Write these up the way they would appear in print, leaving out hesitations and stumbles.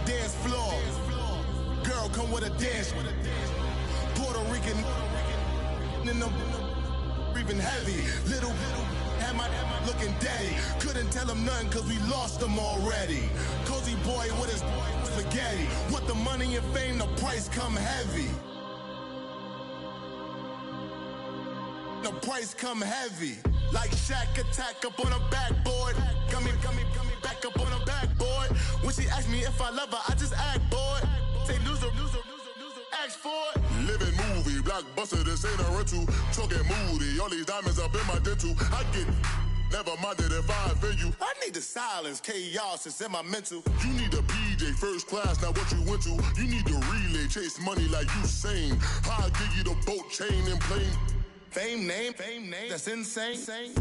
dance floor. Girl, come with a dance. Puerto Rican in the breathing heavy. Little had my looking daddy. Couldn't tell him nothing cause we lost him already. Cozy boy with his spaghetti. With the money and fame, the price come heavy. The price come heavy. Like Shaq attack up on a backboard. Got me back up on a backboard. When she asked me if I love her, I just act bored. Say loser, ask for it. Living movie, blockbuster, this ain't a rental. Talking moody, all these diamonds up in my dental. I get never minded if I offend you. I need the silence, chaos is in my mental. You need a PJ, first class, not what you went to. You need the relay, chase money like you sane. I'll give you the boat, chain, and plane. Fame name, that's insane.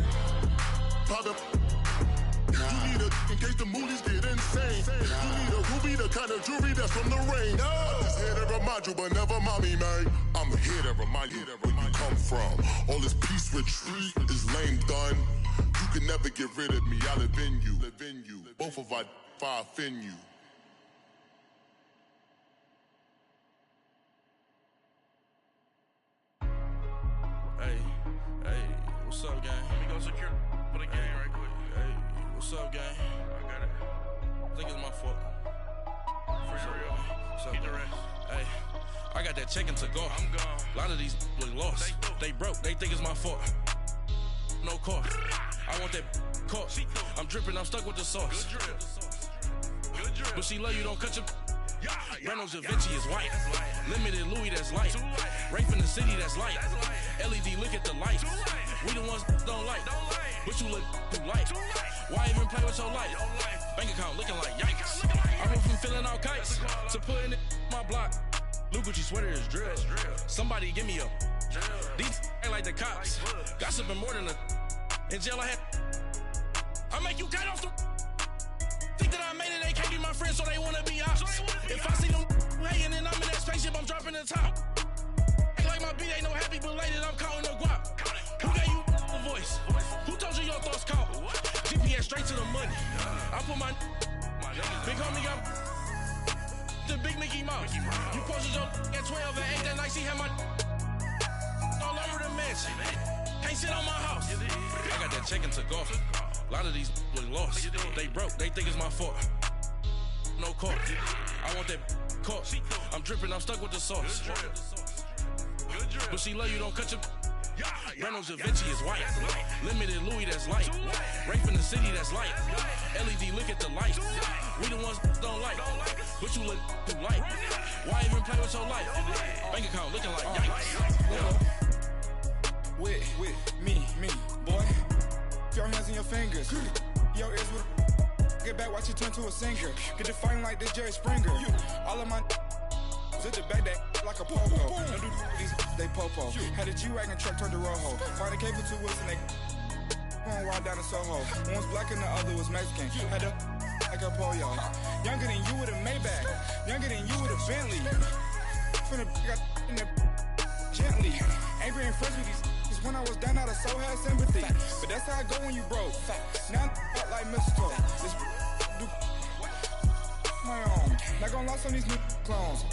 Private. You need a in case the movies get insane. You need a ruby, the kind of jewelry that's from the rain. I'm just here to remind you, but never mind me, man. I'm here to remind you where you come from. All this peace retreat is lame done. You can never get rid of me. I live in you. Both of our fire offend you. Hey, what's up, gang? Let me go secure for the game right quick. Hey, what's up, gang? I got it. I think it's my fault. For real. What's up, Keep the gang? rest. Hey, I got that chicken to go. I'm gone. A lot of these look lost. They broke, they think it's my fault. No cost. I want that cost. I'm dripping, I'm stuck with the sauce. Good drip. But she love you, don't cut your... Yeah. Reynolds Da Vinci is white. That's light. Limited Louis, that's light. Too light. Rafe in the city, that's light. That's light. LED, look at the lights. Too light. We the ones don't like. Don't like. But you look too light. Too light. Why even play with your life? Your life. Bank account looking like yikes. Looking like I went from filling out kites That's a to putting it in my block. Blue Gucci sweater is drill. That's drill. Somebody give me a. Drill. These ain't like the cops. Like bugs. Gossiping more than a. In jail I had. I make you cut off the. Think that I made it, they can't be my friends, so they wanna be ops. If I see them hating and I'm in that spaceship, I'm dropping the top. Ain't like my beat, ain't no happy belated, I'm counting the guap. Who gave you the voice? Who told you your thoughts count? GPS straight to the money. I put my big homie got the big Mickey Mouse. You posted your at 12 and 8 that night, she had my all over the mansion. Can't sit on my house. I got that chicken to go. A lot of these look lost. They broke, they think it's my fault. No cost. I want that cost. I'm dripping, I'm stuck with the sauce. Good drip. But she love you, don't cut your. Yeah. Reynolds Da Vinci is white. That's light. Limited Louis, that's light. Rafe in the city, that's light. LED, look at the lights. We the ones don't like. But you look too light. Why even play with your life? Bank account looking like yikes. With me, boy. Your hands and your fingers. Your ears with get back, watch it turn to a singer. Get the fighting like this Jerry Springer. All of my zip the back that like a popo. Don't do these, they popo. Had a G-Wagon truck turned to Rojo. Find a cable 2 wheels and they going wild down in Soho. One was black and the other was Mexican. Had a like a pollo. Younger than you with a Maybach. Younger than you with a Bentley. Finna got in the gently. Ain't being friends with these. When I was down, I so had sympathy. But that's how I go when you broke. Now I'm like mistletoe. This do my own. Not gonna lie on these new clones.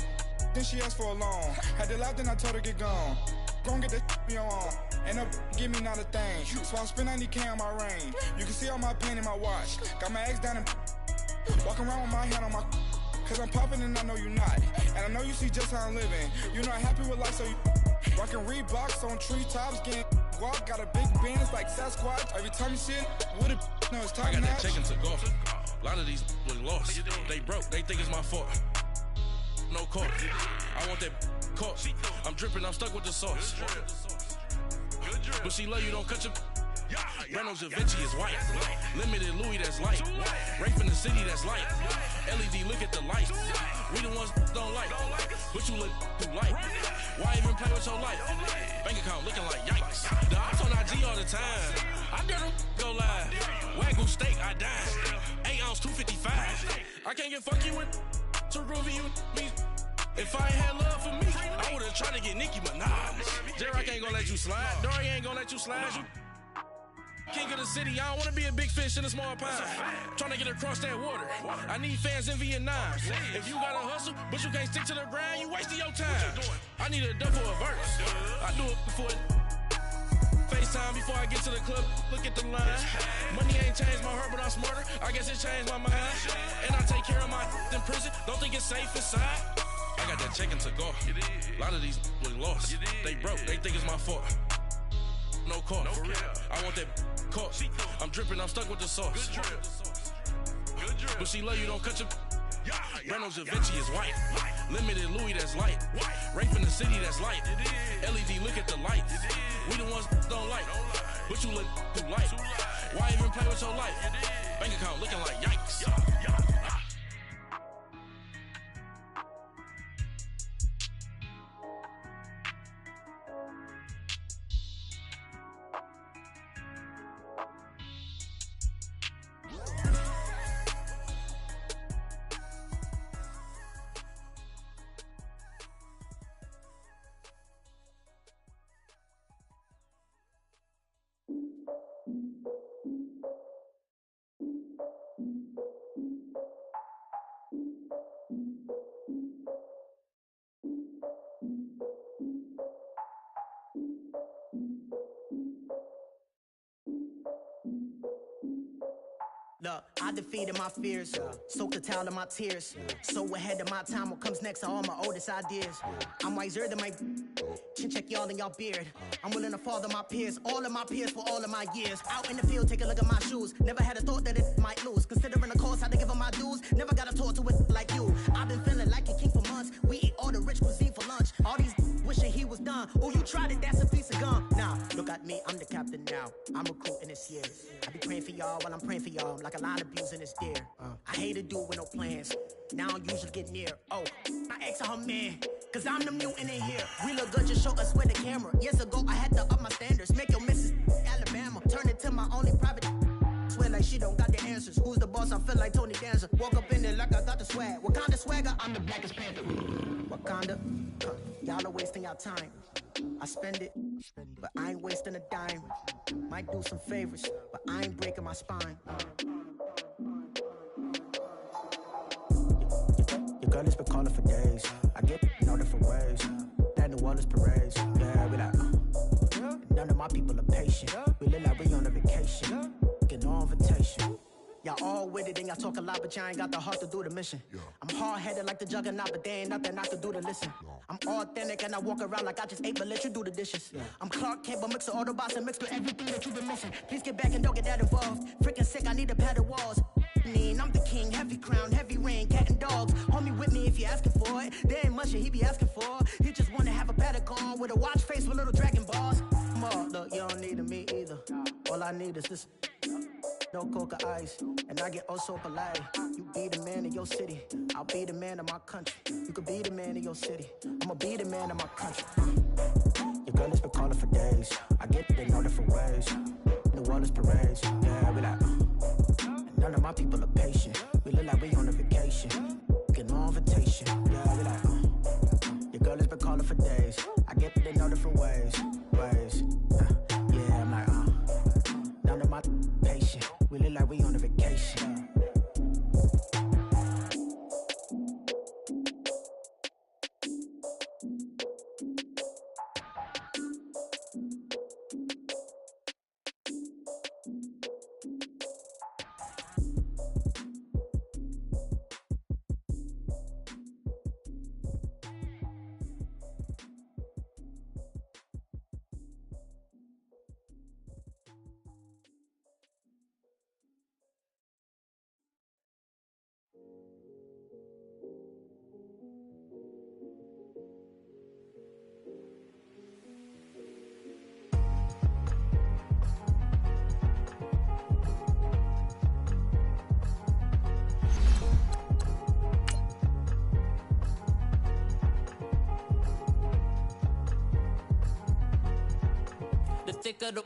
Then she asked for a loan. Had to laugh, then I told her get gone. Gon' get that me on. Ain't no give me not a thing. So I spend 90K on my range. You can see all my pain in my watch. Got my ex down and walking around with my hand on my. Cause I'm popping and I know you not. And I know you see just how I'm living. You're not happy with life, so you rockin' Reeboks on treetops, getting guap. Got a big Benz like Sasquatch. Every time you see it, with it, no, it's time I got notch. that chicken to go. A lot of these look lost. They broke, they think it's my fault. No cost. I want that cost. I'm dripping, I'm stuck with the sauce. Good drip. But she love you, don't cut your. Yeah. Reynolds Da Vinci is white. Limited Louis, that's light. Rafe in the city, that's light. LED, look at the lights. We the ones don't like. But you look too light. Why even play with your life? Bank account looking like yikes. The ops on IG all the time. I dare them go live. Wagyu steak, I dine. 8 ounce, 255. I can't get funky with to groovy you me. If I ain't had love for me, I would've tried to get Nicki Minaj. J-Rock ain't gonna let you slide. Dory ain't gonna let you slide. king of the city. I don't want to be a big fish in a small pond. Trying to get across that water. I need fans in Vietnam. If you got to hustle, but you can't stick to the grind, you wasting your time. I need a dub for a verse. I do it for FaceTime before I get to the club. Look at the line. Money ain't changed my heart, but I'm smarter. I guess it changed my mind. And I take care of my in prison. Don't think it's safe inside. I got that check to go. A lot of these was lost. They broke. They think it's my fault. No call, for real. I want that caught. I'm dripping, I'm stuck with the sauce. Good drip. But she love you, don't cut your. Reynolds Da Vinci is white. Limited Louis, that's light. Rape in the city, that's light. LED, look at the lights. We the ones don't like. But you look too light. Why even play with your life? Bank account looking like yikes. Look, I defeated my fears, soaked the towel of my tears. So ahead of my time, what comes next are all my oldest ideas. I'm wiser than my chin check y'all in y'all beard. I'm willing to father my peers, all of my peers for all of my years. Out in the field, take a look at my shoes. Never had a thought that it might lose. Considering the cost, I had to give them my dues. Never got a talk to it like you. I've been feeling like a king for months. We eat all the rich cuisine for lunch. All these wishing he was done. Oh, you tried it, that's a piece of gum. Nah, look at me, I'm the captain now. I'm recruiting this year. I be praying for y'all while I'm praying for y'all. Like a line of abusing this deer. I hate to do it with no plans. Now I usually get near. Oh, I ex her man. Cause I'm the mutant in here. We look good, just show us where the camera. Years ago, I had to up my standards. Make your missus Alabama. Turn it to my only private. Swear like she don't got the answers. Who's the boss? I feel like Tony Danza. Walk up in there like I got the swag. What kind of swagger? I'm the blackest panther. Wakanda. Y'all are wasting your time. I spend it, but I ain't wasting a dime. Might do some favors, but I ain't breaking my spine. Your girl has been calling for days. I get in all different ways. That New Orleans parades. Yeah, we like, none of my people are patient. We look like we on a vacation. Get no invitation. Y'all all with it and y'all talk a lot, but y'all ain't got the heart to do the mission. I'm hard-headed like the juggernaut, but there ain't nothing I can do to listen. I'm authentic and I walk around like I just ate, but let you do the dishes. I'm Clark Kent, but mix the Autobots and mix with everything that you've been missing. Please get back and don't get that involved. Freaking sick, I need a pad of walls. I'm the king, heavy crown, heavy rain, cat and dogs. Homie with me if you're asking for it. There ain't much that he be asking for. He just wanna have a paddock on with a watch face with little dragon balls. More, look, you don't need me either. All I need is this. No coca ice, and I get oh so polite. You be the man of your city, I'll be the man of my country. You could be the man of your city, I'ma be the man of my country. Your girl has been calling for days. I get it in all different ways. New Orleans parades, yeah, we like. None of my people are patient. We look like we on a vacation. Get no invitation, yeah, we like. Your girl has been calling for days. I get it in all different ways. Yeah, I'm like, none of my patient. We look like we on a vacation. Thicker the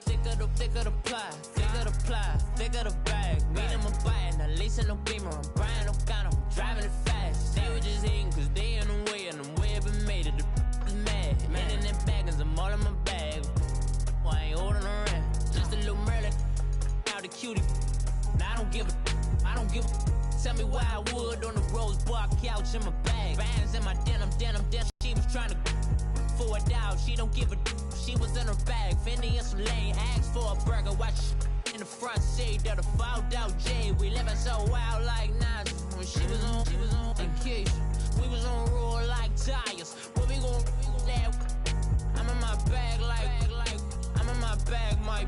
ply, thicker the bag. Meet him a bite, now leasing no beamer. I'm Brian O'Connor, I'm driving it fast. They were just hating cause they in the way, and the way I've been made it. The is mad. Man in that bag, cause I'm all in my bag. Why I ain't holding around? Just a little Merlin. Now I don't give a. Tell me why I would on the rose bar couch in my bag. Bands in my denim. She was trying to for a doubt. She don't give a. She was in her bag. Fendi and some lane. Asked for a burger. Watch in the front seat of the fouled out J. We living so wild like Nas. When she was on vacation. We was on roll like tires. What we gon' that? I'm in my bag like I'm in my bag, my.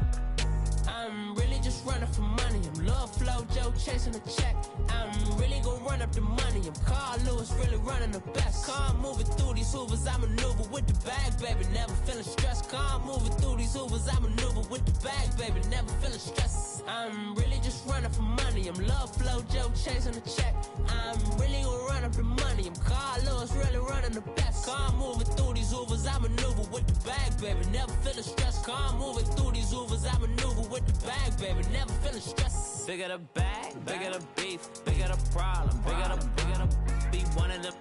I'm really just running for money. I'm Love Flow Joe chasing a check. I'm really gon' run up the money. I'm Carl Lewis, really running the best. Car moving through these Hoovers, I maneuver with the bag, baby. Never feeling stressed. Car moving through these Hoovers, I maneuver with the bag, baby. Never feeling stressed. I'm really just running for money. I'm Love Flow Joe chasing a check. I'm really gon' run up the money. I'm Carl Lewis, really running the best. Car moving through these Hoovers, I maneuver with the bag, baby. Never feeling stressed. Car moving through these Hoovers, I maneuver with the bag, baby. Never feeling stressed. Bigger the bag, bigger the beef, bigger the problem, bigger the be one of the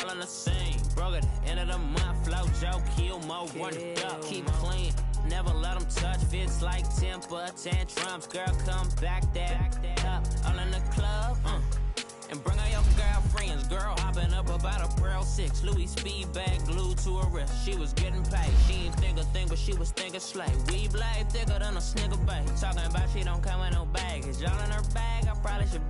all on the same. Broke at the end of the month, flow Joe, kill more, run it up, keep clean. Never let them touch, fits like temper tantrums. Girl, come back that up, all in the club, and bring all your girlfriends. Girl hopping up about a Pearl 6 Louis speed bag glued to her wrist. She was getting paid. She ain't think a thing, but she was thinking slay. We blade thicker than a snigger bag. Talking about she don't come with no baggage. Y'all in her bag, I probably should.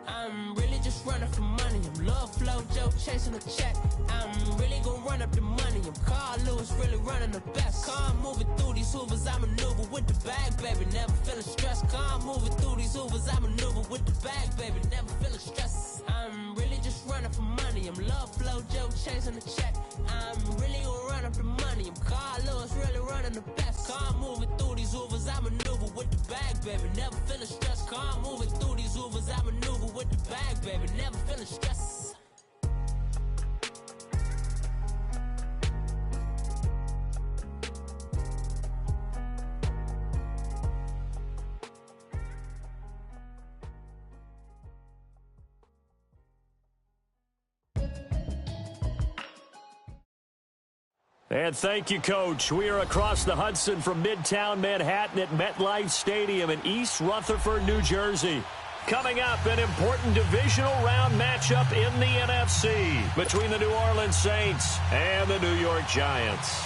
I'm really just running for money. I'm Love Flow Joe chasing a check. I'm really gon' run up the money. I'm Carl Lewis, really running the best. Car moving through these Hoovers, I maneuver with the bag, baby. Never feeling stressed. Car moving through these Hoovers, I maneuver with the bag, baby. Never feeling stressed. I'm really just running for money. I'm Love Flow Joe chasing a check. I'm really gon' run up the money. I'm Carl Lewis, really running the best. Car moving through these Hoovers, I maneuver with the bag, baby. Never feeling stressed. Car moving through these Hoovers, I maneuver with the bag, baby. Never feeling stressed. And thank you, Coach. We are across the Hudson from Midtown Manhattan at MetLife Stadium in East Rutherford, New Jersey. Coming up, an important divisional round matchup in the NFC between the New Orleans Saints and the New York Giants.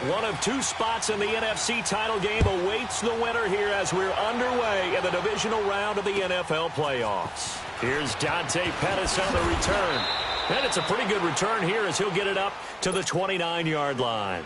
One of two spots in the NFC title game awaits the winner here as we're underway in the divisional round of the NFL playoffs. Here's Dante Pettis on the return. And it's a pretty good return here as he'll get it up to the 29-yard line.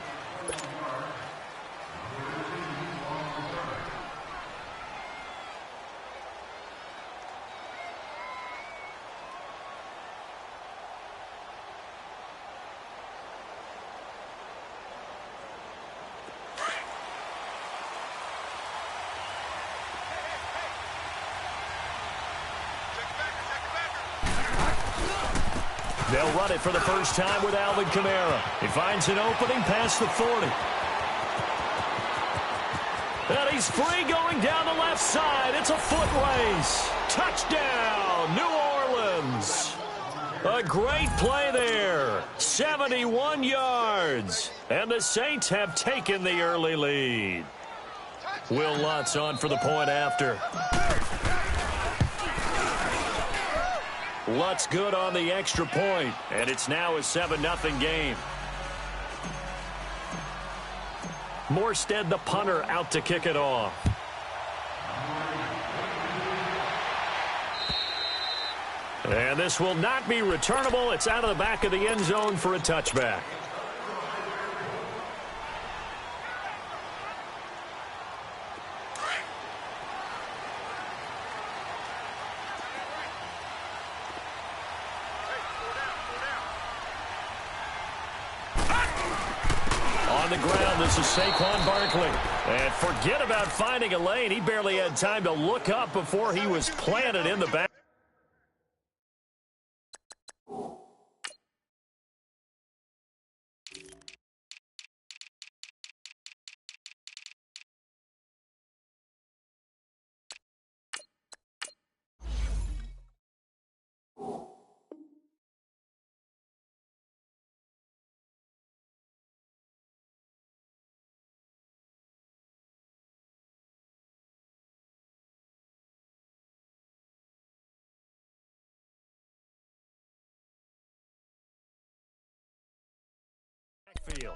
They'll run it for the first time with Alvin Kamara. He finds an opening past the 40. And he's free going down the left side. It's a foot race. Touchdown, New Orleans. A great play there. 71 yards. And the Saints have taken the early lead. Will Lutz on for the point after. Lutz good on the extra point, and it's now a 7-0 game. Morstead, the punter, out to kick it off. And this will not be returnable. It's out of the back of the end zone for a touchback. On the ground, this is Saquon Barkley. And forget about finding a lane. He barely had time to look up before he was planted in the back. field.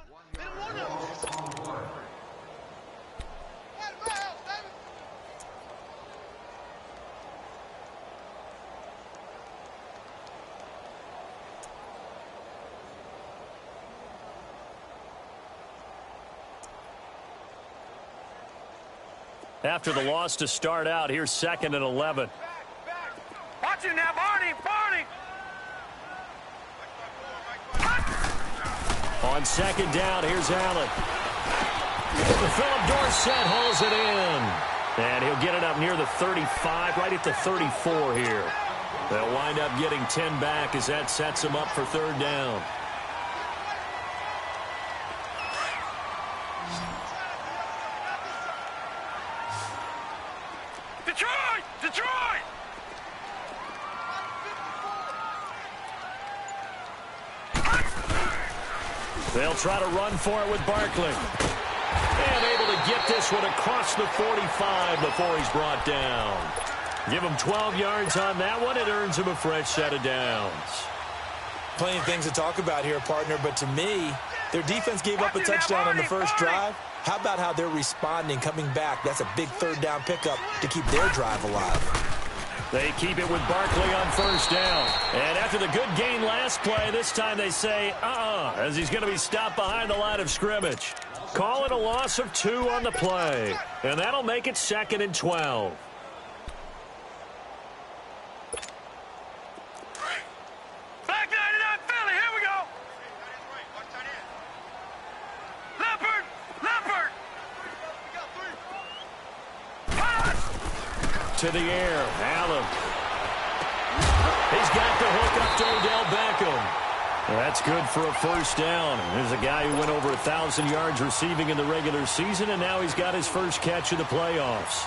After the loss to start out, here's 2nd and 11. Watch him now, Barney! Barney! On 2nd down, here's Allen. Philip Dorsett hauls it in. And he'll get it up near the 35, right at the 34 here. They'll wind up getting 10 back as that sets them up for 3rd down. Detroit! Detroit! They'll try to run for it with Barkley. And able to get this one across the 45 before he's brought down. Give him 12 yards on that one. It earns him a fresh set of downs. Plenty of things to talk about here, partner, but to me, their defense gave up a touchdown on the first drive. How about how they're responding, coming back? That's a big 3rd down pickup to keep their drive alive. They keep it with Barkley on 1st down. And after the good gain last play, this time they say, as he's going to be stopped behind the line of scrimmage. Call it a loss of 2 on the play. And that'll make it 2nd and 12. Back 99 Philly, here we go! Leopard! Leopard! To the air, Allen. He's got the hook up to Odell Beckham. That's good for a 1st down. There's a guy who went over 1,000 yards receiving in the regular season, and now he's got his first catch of the playoffs.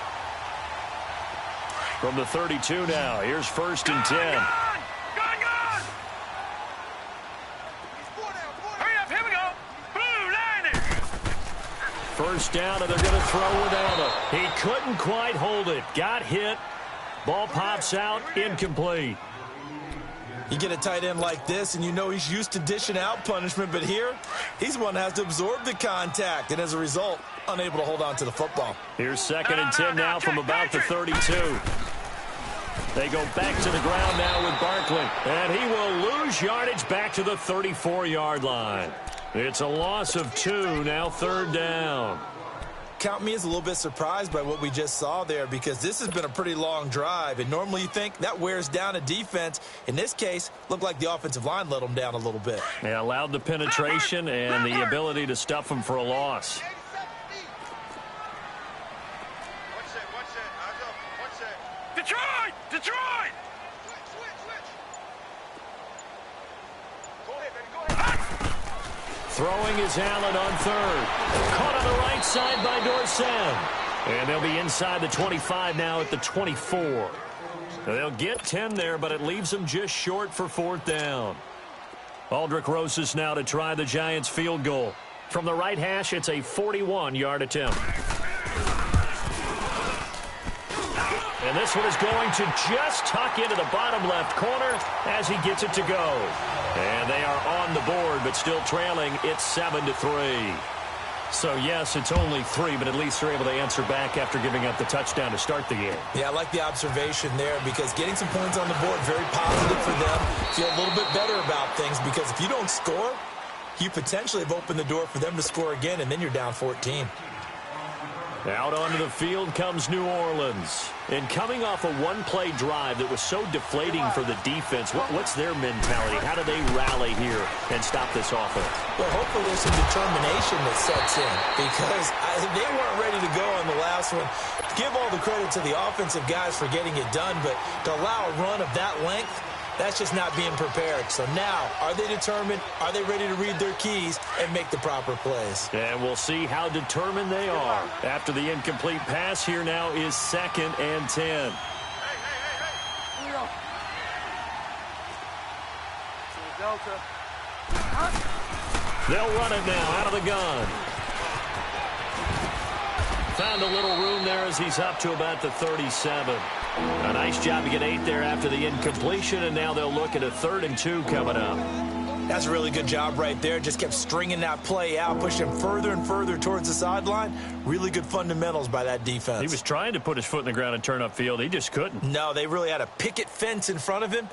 From the 32 now, here's 1st and 10. Gone! Hurry up, here we go! Blue Niners! 1st down, and they're going to throw it Allen. He couldn't quite hold it. Got hit. Ball pops out, incomplete. You get a tight end like this, and you know he's used to dishing out punishment, but here, he's the one that has to absorb the contact, and as a result, unable to hold on to the football. Here's 2nd and 10 now from about the 32. They go back to the ground now with Barkley, and he will lose yardage back to the 34-yard line. It's a loss of 2, now 3rd down. Count me as a little bit surprised by what we just saw there, because this has been a pretty long drive, and normally you think that wears down a defense. In this case, looked like the offensive line let them down a little bit. They allowed the penetration and the ability to stuff them for a loss. Detroit! Detroit! Throwing is Allen on 3rd. Caught on the right side by Dorsett. And they'll be inside the 25 now at the 24. They'll get 10 there, but it leaves them just short for 4th down. Aldrick Rosas now to try the Giants field goal. From the right hash, it's a 41-yard attempt. And this one is going to just tuck into the bottom left corner as he gets it to go. And they are on the board, but still trailing. It's 7-3. So, yes, it's only 3, but at least they're able to answer back after giving up the touchdown to start the game. Yeah, I like the observation there, because getting some points on the board, very positive for them. Feel a little bit better about things, because if you don't score, you potentially have opened the door for them to score again, and then you're down 14. Out onto the field comes New Orleans. And coming off a one-play drive that was so deflating for the defense, what's their mentality? How do they rally here and stop this offense? Well, hopefully there's some determination that sets in, because they weren't ready to go on the last one. Give all the credit to the offensive guys for getting it done, but to allow a run of that length, that's just not being prepared. So now, are they determined? Are they ready to read their keys and make the proper plays? And we'll see how determined they are. After the incomplete pass, here now is 2nd and 10. They'll run it now out of the gun. Found a little room there as he's up to about the 37. A nice job to get 8 there after the incompletion, and now they'll look at a 3rd and 2 coming up. That's a really good job right there. Just kept stringing that play out, pushing him further and further towards the sideline. Really good fundamentals by that defense. He was trying to put his foot in the ground and turn upfield. He just couldn't. No, they really had a picket fence in front of him.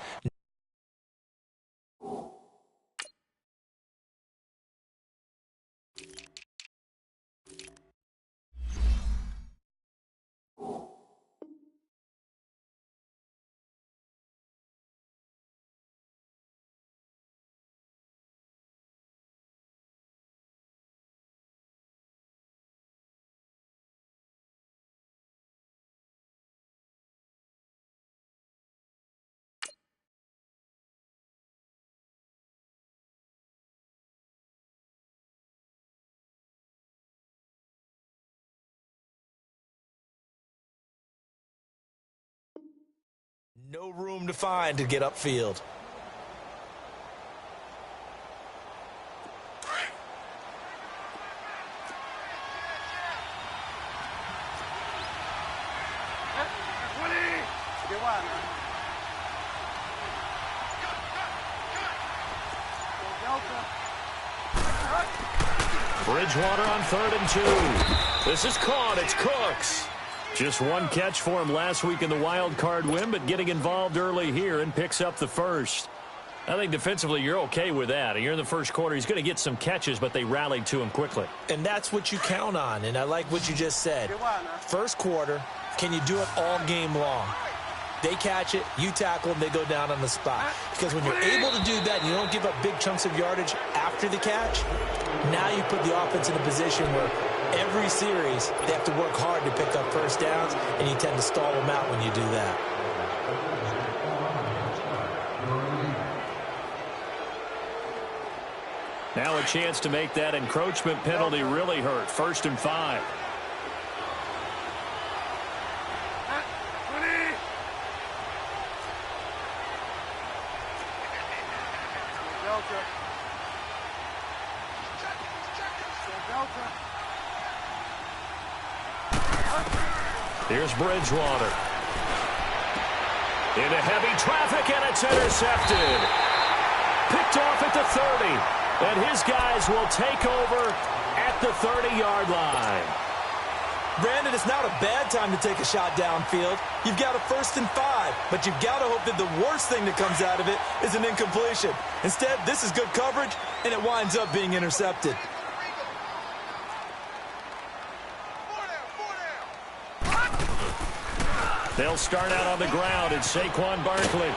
No room to find to get upfield. Bridgewater on 3rd and 2. This is caught. It's Cooks. Just one catch for him last week in the wild card win, but getting involved early here and picks up the first. I think defensively you're okay with that. You're in the first quarter. He's going to get some catches, but they rallied to him quickly. And that's what you count on, and I like what you just said. First quarter, can you do it all game long? They catch it, you tackle them, they go down on the spot. Because when you're able to do that and you don't give up big chunks of yardage after the catch, now you put the offense in a position where every series they have to work hard to pick up first downs, and you tend to stall them out when you do that. Now a chance to make that encroachment penalty really hurt. 1st and 5. Here's Bridgewater. Into heavy traffic, and it's intercepted. Picked off at the 30. And his guys will take over at the 30-yard line. Brandon, it's not a bad time to take a shot downfield. You've got a 1st and 5, but you've got to hope that the worst thing that comes out of it is an incompletion. Instead, this is good coverage, and it winds up being intercepted. They'll start out on the ground. It's Saquon Barkley.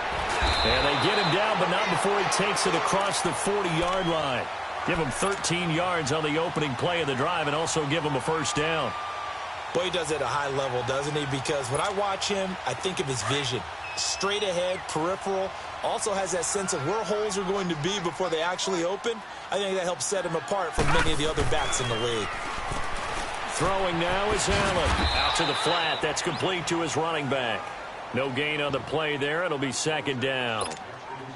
And they get him down, but not before he takes it across the 40-yard line. Give him 13 yards on the opening play of the drive and also give him a first down. Boy, he does it at a high level, doesn't he? Because when I watch him, I think of his vision. Straight ahead, peripheral. Also has that sense of where holes are going to be before they actually open. I think that helps set him apart from many of the other backs in the league. Throwing now is Allen. Out to the flat. That's complete to his running back. No gain on the play there. It'll be 2nd down.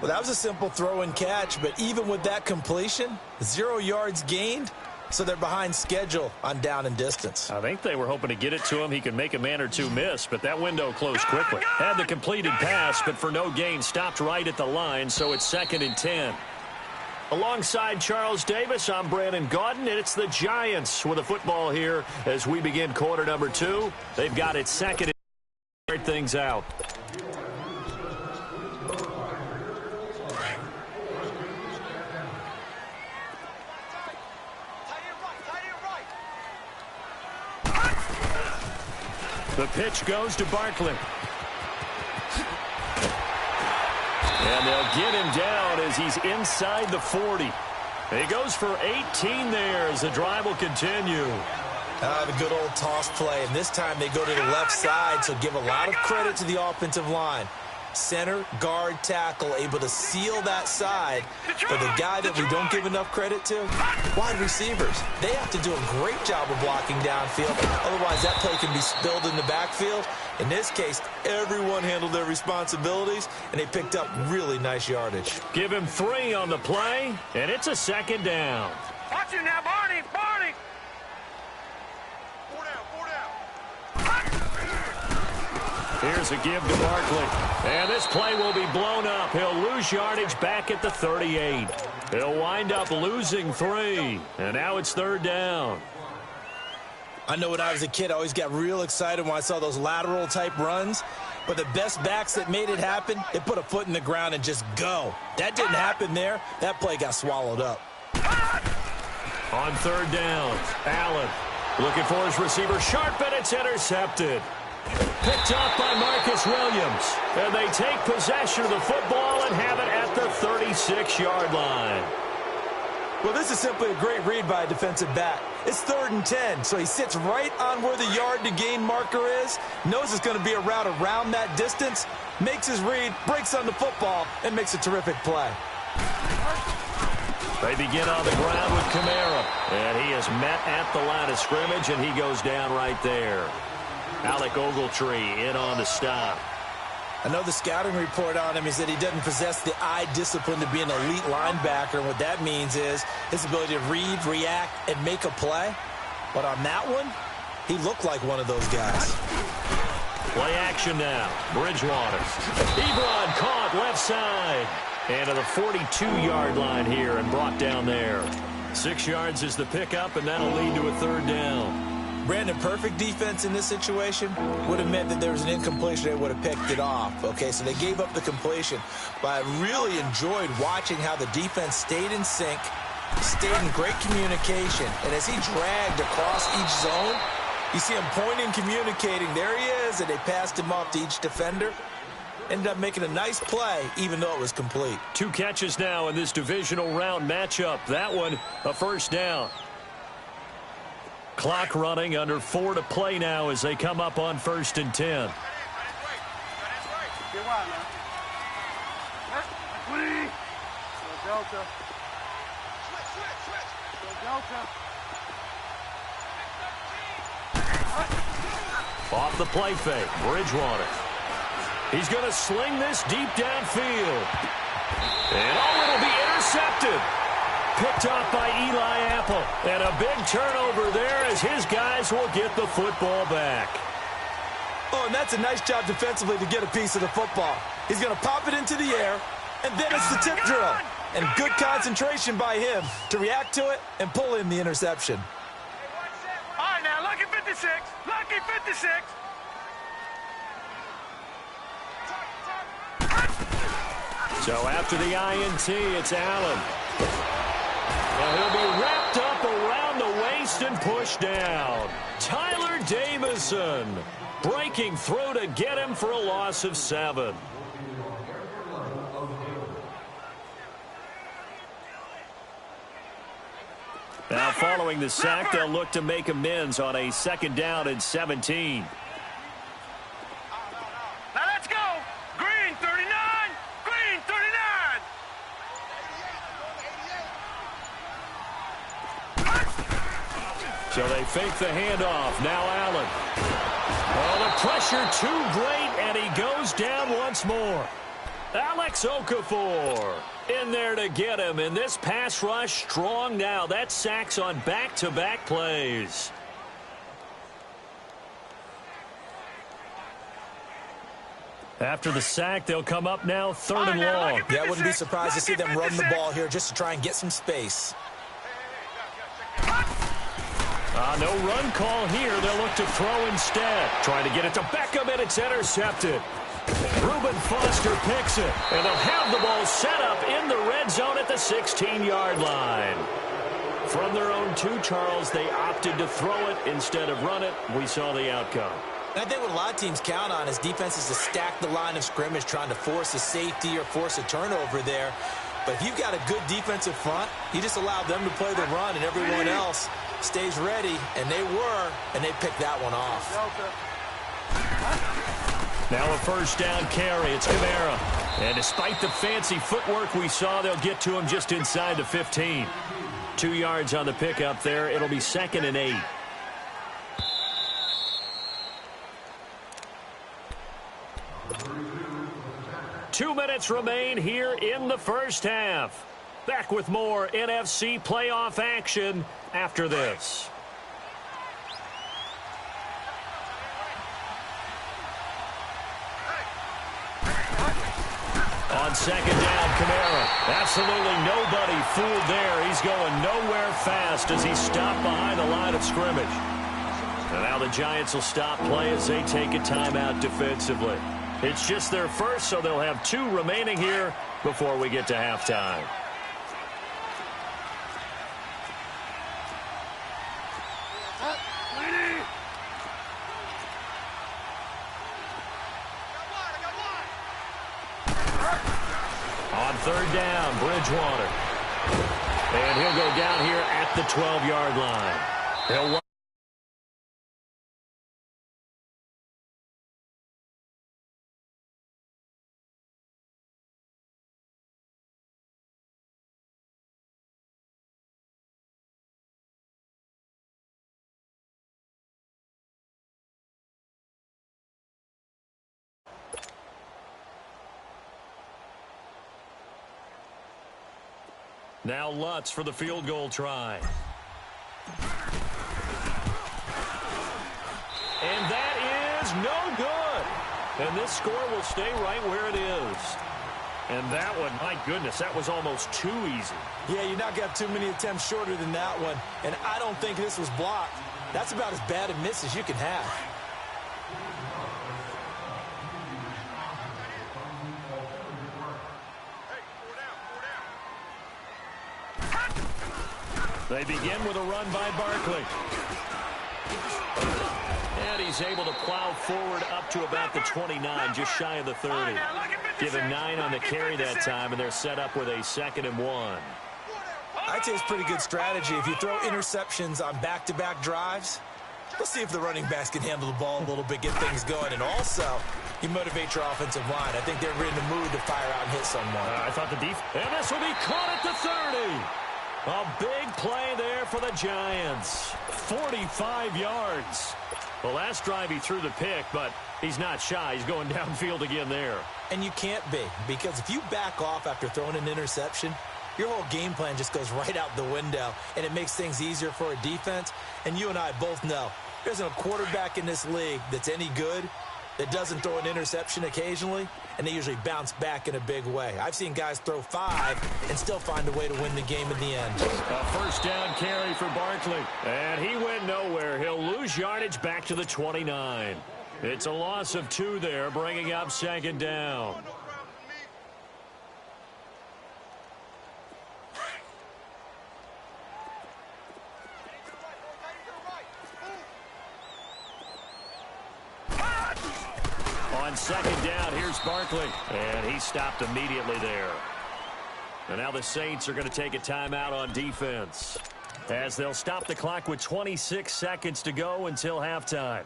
Well, that was a simple throw and catch, but even with that completion, 0 yards gained, so they're behind schedule on down and distance. I think they were hoping to get it to him. He could make a man or two miss, but that window closed quickly. Had the completed pass, but for no gain, stopped right at the line, so it's 2nd and 10. Alongside Charles Davis, I'm Brandon Gaudin, and it's the Giants with a football here as we begin quarter number 2. They've got it 2nd and start things out. The pitch goes to Barkley. And they'll get him down as he's inside the 40. He goes for 18 there as the drive will continue. The good old toss play, and this time they go to the left side, so give a lot of credit to the offensive line. Center, guard, tackle, able to seal that side. But the guy that we don't give enough credit to, wide receivers. They have to do a great job of blocking downfield. Otherwise, that play can be spilled in the backfield. In this case, everyone handled their responsibilities, and they picked up really nice yardage. Give him 3 on the play, and it's a 2nd down. Watch you now, Barney! Barney! 4 down. Here's a give to Barkley. And this play will be blown up. He'll lose yardage back at the 38. He'll wind up losing 3, and now it's 3rd down. I know when I was a kid, I always got real excited when I saw those lateral-type runs. But the best backs that made it happen, they put a foot in the ground and just go. That didn't happen there. That play got swallowed up. On 3rd down, Allen looking for his receiver. Sharp, and it's intercepted. Picked off by Marcus Williams. And they take possession of the football and have it at the 36-yard line. Well, this is simply a great read by a defensive back. It's 3rd and 10, so he sits right on where the yard-to-gain marker is, knows it's going to be a route around that distance, makes his read, breaks on the football, and makes a terrific play. They begin on the ground with Kamara, and he is met at the line of scrimmage, and he goes down right there. Alec Ogletree in on the stop. I know the scouting report on him is that he doesn't possess the eye discipline to be an elite linebacker. And what that means is his ability to read, react, and make a play. But on that one, he looked like one of those guys. Play action now. Bridgewater. Ebron caught left side. And to the 42-yard line here and brought down there. 6 yards is the pickup, and that'll lead to a 3rd down. Brandon, perfect defense in this situation would have meant that there was an incompletion. They would have picked it off. Okay, so they gave up the completion. But I really enjoyed watching how the defense stayed in sync, stayed in great communication. And as he dragged across each zone, you see him pointing, communicating. There he is, and they passed him off to each defender. Ended up making a nice play, even though it was complete. 2 catches now in this divisional round matchup. That one, a 1st down. Clock running, under 4 to play now as they come up on 1st and 10. Off the play fake, Bridgewater. He's going to sling this deep downfield. And it'll be intercepted. Picked off by Eli Apple. And a big turnover there as his guys will get the football back. Oh, and that's a nice job defensively to get a piece of the football. He's going to pop it into the air, and then it's the tip drill. And good concentration by him to react to it and pull in the interception. All right, now, lucky 56. Lucky 56. So after the INT, it's Allen. Well, he'll be wrapped up around the waist and pushed down. Tyler Davison breaking through to get him for a loss of 7. Now following the sack, they'll look to make amends on a 2nd down and 17. Now let's go. Green 39. Green 39. So they fake the handoff. Now Allen. Oh, the pressure too great, and he goes down once more. Alex Okafor in there to get him, and this pass rush strong now. That sacks on back-to-back plays. After the sack, they'll come up now 3rd and long. Yeah, I wouldn't be surprised to see them run the ball here just to try and get some space. No run call here. They'll look to throw instead. Trying to get it to Beckham, and it's intercepted. Reuben Foster picks it, and they'll have the ball set up in the red zone at the 16-yard line. From their own 2, Charles, they opted to throw it instead of run it. We saw the outcome. And I think what a lot of teams count on is defenses to stack the line of scrimmage, trying to force a safety or force a turnover there. But if you've got a good defensive front, you just allow them to play the run, and everyone else stays ready, and they were, and they picked that one off. Now a 1st down carry. It's Kamara. And despite the fancy footwork we saw, they'll get to him just inside the 15. 2 yards on the pickup there. It'll be 2nd and 8. Two minutes remain here in the 1st half. Back with more NFC playoff action after this. On On second down, Kamara. Absolutely nobody fooled there. He's going nowhere fast as he stopped behind the line of scrimmage. And now the Giants will stop play as they take a timeout defensively. It's just their first, so they'll have 2 remaining here before we get to halftime. On third down, Bridgewater. And he'll go down here at the 12-yard line. He'll now Lutz for the field goal try. And that is no good. And this score will stay right where it is. And that one, my goodness, that was almost too easy. Yeah, you're not going to have too many attempts shorter than that one. And I don't think this was blocked. That's about as bad a miss as you can have. They begin with a run by Barkley. And he's able to plow forward up to about the 29, just shy of the 30. Give him 9 on the carry that time, and they're set up with a 2nd and 1. I'd say it's pretty good strategy. If you throw interceptions on back-to-back drives, let's see if the running backs can handle the ball a little bit, get things going, and also you motivate your offensive line. I think they're in the mood to fire out and hit someone. I thought the defense, and this will be caught at the 30. A big play there for the Giants. 45 yards. The last drive he threw the pick, but he's not shy. He's going downfield again there. And you can't be, because if you back off after throwing an interception, your whole game plan just goes right out the window, and it makes things easier for a defense. And you and I both know there's a quarterback in this league that's any good that doesn't throw an interception occasionally, and they usually bounce back in a big way. I've seen guys throw 5 and still find a way to win the game in the end. A first down carry for Barkley, and he went nowhere. He'll lose yardage back to the 29. It's a loss of 2 there, bringing up 2nd down. On 2nd down, here's Barkley. And he stopped immediately there. And now the Saints are going to take a timeout on defense, as they'll stop the clock with 26 seconds to go until halftime.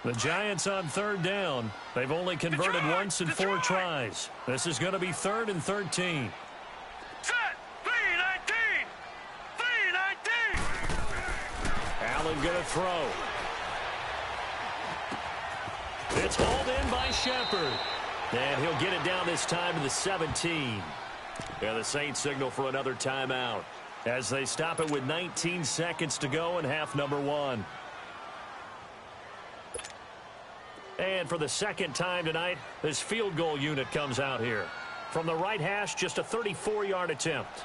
The Giants on 3rd down. They've only converted once in 4 tries. This is going to be 3rd and 13. Allen going to throw. It's hauled in by Shepard. And he'll get it down this time to the 17. Yeah, the Saints signal for another timeout as they stop it with 19 seconds to go in half number 1. And for the 2nd time tonight, this field goal unit comes out here. From the right hash, just a 34-yard attempt.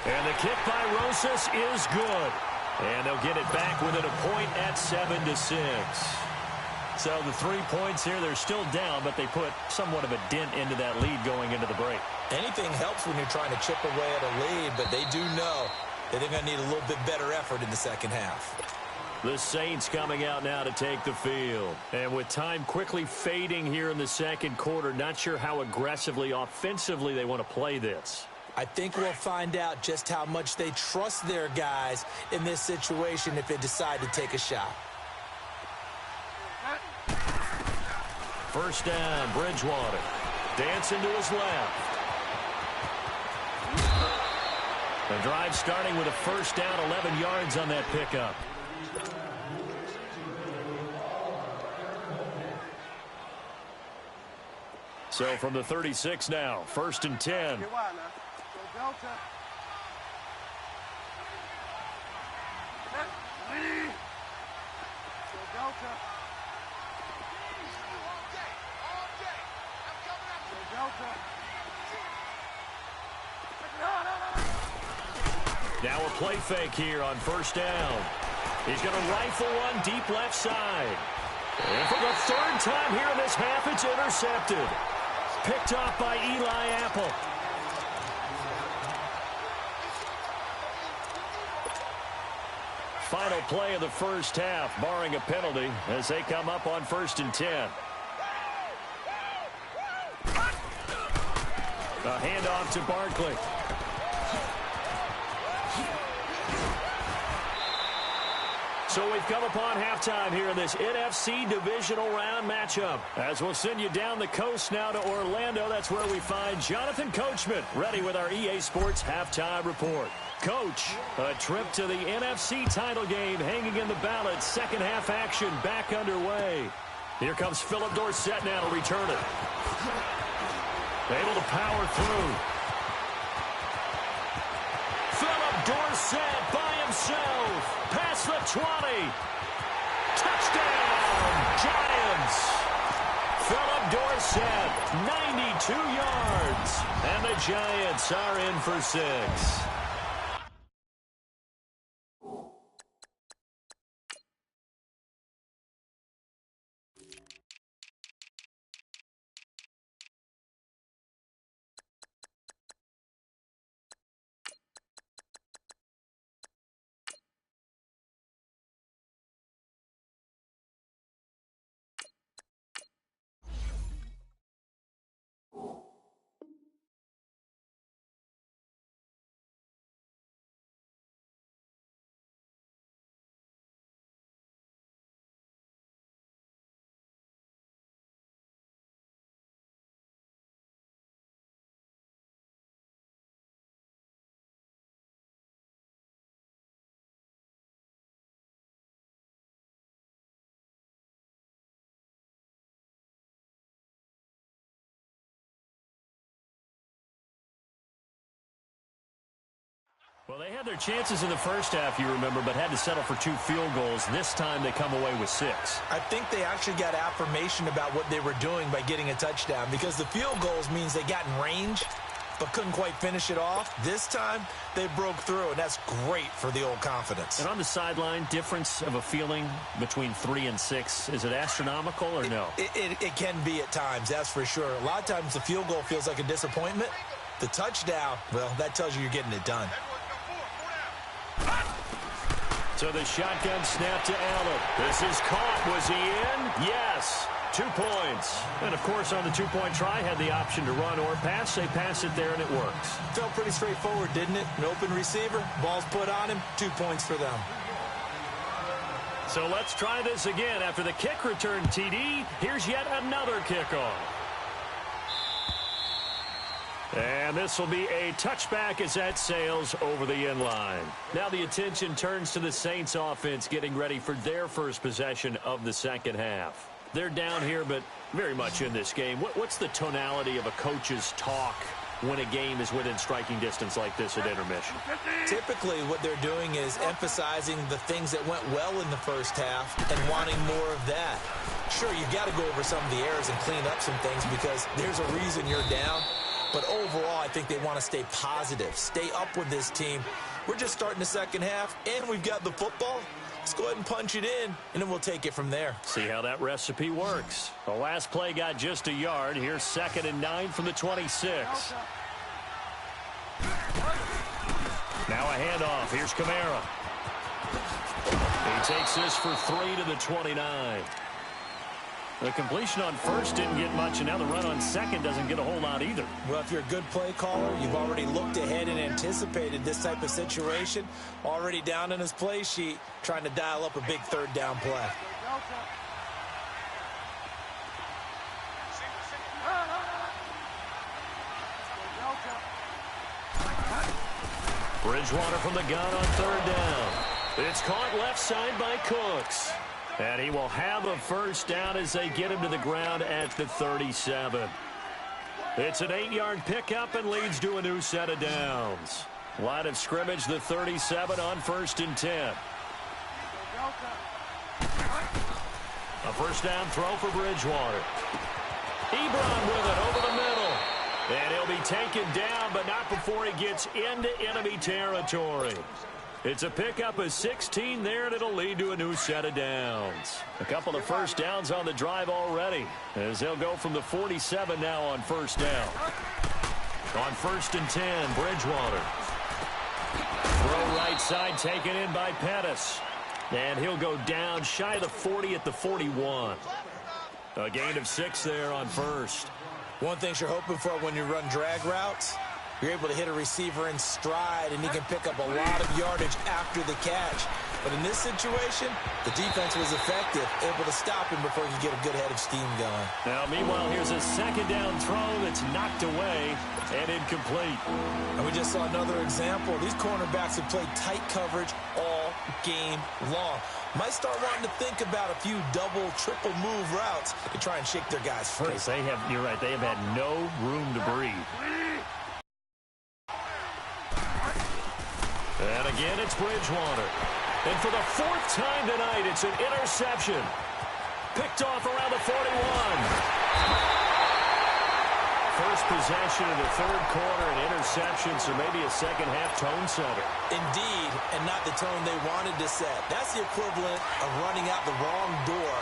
And the kick by Rosas is good. And they'll get it back within a point at 7-6. So the 3 points here, they're still down, but they put somewhat of a dent into that lead going into the break. Anything helps when you're trying to chip away at a lead, but they do know that they're going to need a little bit better effort in the second half. The Saints coming out now to take the field. And with time quickly fading here in the second quarter, not sure how aggressively, offensively they want to play this. I think we'll find out just how much they trust their guys in this situation if they decide to take a shot. First down, Bridgewater. Dancing to his left. The drive starting with a first down, 11 yards on that pickup. So from the 36 now, 1st and 10. Now a play fake here on first down. He's going to rifle one deep left side. And for the third time here in this half, it's intercepted. Picked off by Eli Apple. Final play of the first half, barring a penalty, as they come up on 1st and 10. A handoff to Barkley. So we've come upon halftime here in this NFC Divisional Round matchup. As we'll send you down the coast now to Orlando, that's where we find Jonathan Coachman, ready with our EA Sports Halftime Report. Coach, a trip to the NFC title game hanging in the balance. Second half action back underway. Here comes Philip Dorsett now to return it. Able to power through. Philip Dorsett by himself. Past the 20. Touchdown, Giants. Philip Dorsett, 92 yards. And the Giants are in for 6. Well, they had their chances in the first half, you remember, but had to settle for 2 field goals. This time they come away with 6. I think they actually got affirmation about what they were doing by getting a touchdown, because the field goals means they got in range but couldn't quite finish it off. This time they broke through, and that's great for the old confidence. And on the sideline, difference of a feeling between 3 and 6, is it astronomical or no? It can be at times, that's for sure. A lot of times the field goal feels like a disappointment. The touchdown, well, that tells you you're getting it done. So the shotgun snap to Allen. This is caught. Was he in? Yes. 2 points. And, of course, on the 2-point try, had the option to run or pass. They pass it there, and it works. Felt pretty straightforward, didn't it? An open receiver, ball's put on him, 2 points for them. So let's try this again. After the kick return TD, here's yet another kickoff. And this will be a touchback as that sails over the end line. Now the attention turns to the Saints offense getting ready for their first possession of the second half. They're down here, but very much in this game. What's the tonality of a coach's talk when a game is within striking distance like this at intermission? Typically what they're doing is emphasizing the things that went well in the first half and wanting more of that. Sure, you've got to go over some of the errors and clean up some things because there's a reason you're down. But overall, I think they want to stay positive, stay up with this team. We're just starting the second half, and we've got the football. Let's go ahead and punch it in, and then we'll take it from there. See how that recipe works. The last play got just a yard. Here's 2nd and 9 from the 26. Now a handoff. Here's Kamara. He takes this for 3 to the 29. The completion on first didn't get much, and now the run on second doesn't get a whole lot either. Well, if you're a good play caller, you've already looked ahead and anticipated this type of situation. Already down in his play sheet, trying to dial up a big third down play. Bridgewater from the gun on third down. It's caught left side by Cooks. And he will have a first down as they get him to the ground at the 37. It's an 8-yard pickup and leads to a new set of downs. Line of scrimmage, the 37 on 1st and 10. A first down throw for Bridgewater. Ebron with it over the middle. And he'll be taken down, but not before he gets into enemy territory. It's a pickup of 16 there, and it'll lead to a new set of downs. A couple of first downs on the drive already, as they'll go from the 47 now on first down. On 1st and 10, Bridgewater. Throw right side taken in by Pettis. And he'll go down shy of the 40 at the 41. A gain of 6 there on first. One thing you're hoping for when you run drag routes, you're able to hit a receiver in stride, and he can pick up a lot of yardage after the catch. But in this situation, the defense was effective, able to stop him before he could get a good head of steam going. Now, meanwhile, here's a second down throw that's knocked away and incomplete. And we just saw another example. These cornerbacks have played tight coverage all game long. Might start wanting to think about a few double, triple move routes to try and shake their guys free. You're right, they have had no room to breathe. And again, it's Bridgewater. And for the 4th time tonight, it's an interception. Picked off around the 41. First possession of the 3rd quarter, an interception, so maybe a second-half tone setter. Indeed, and not the tone they wanted to set. That's the equivalent of running out the wrong door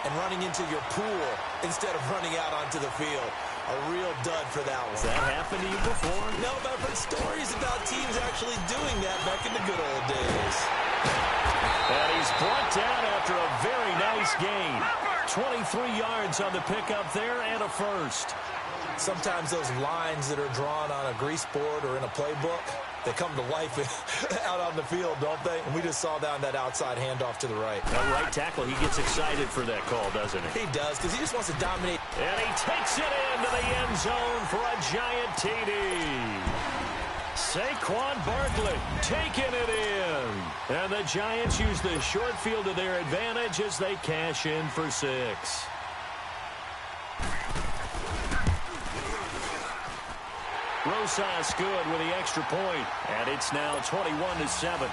and running into your pool instead of running out onto the field. A real dud for that one. Has that happened to you before? No, but I've heard stories about teams actually doing that back in the good old days. And he's brought down after a very nice gain. 23 yards on the pickup there and a first. Sometimes those lines that are drawn on a grease board or in a playbook, they come to life out on the field, don't they? And we just saw down that outside handoff to the right. That right tackle, he gets excited for that call, doesn't he? He does, because he just wants to dominate. And he takes it into the end zone for a giant TD. Saquon Barkley taking it in. And the Giants use the short field to their advantage as they cash in for 6. Rosas good with the extra point, and it's now 21-7.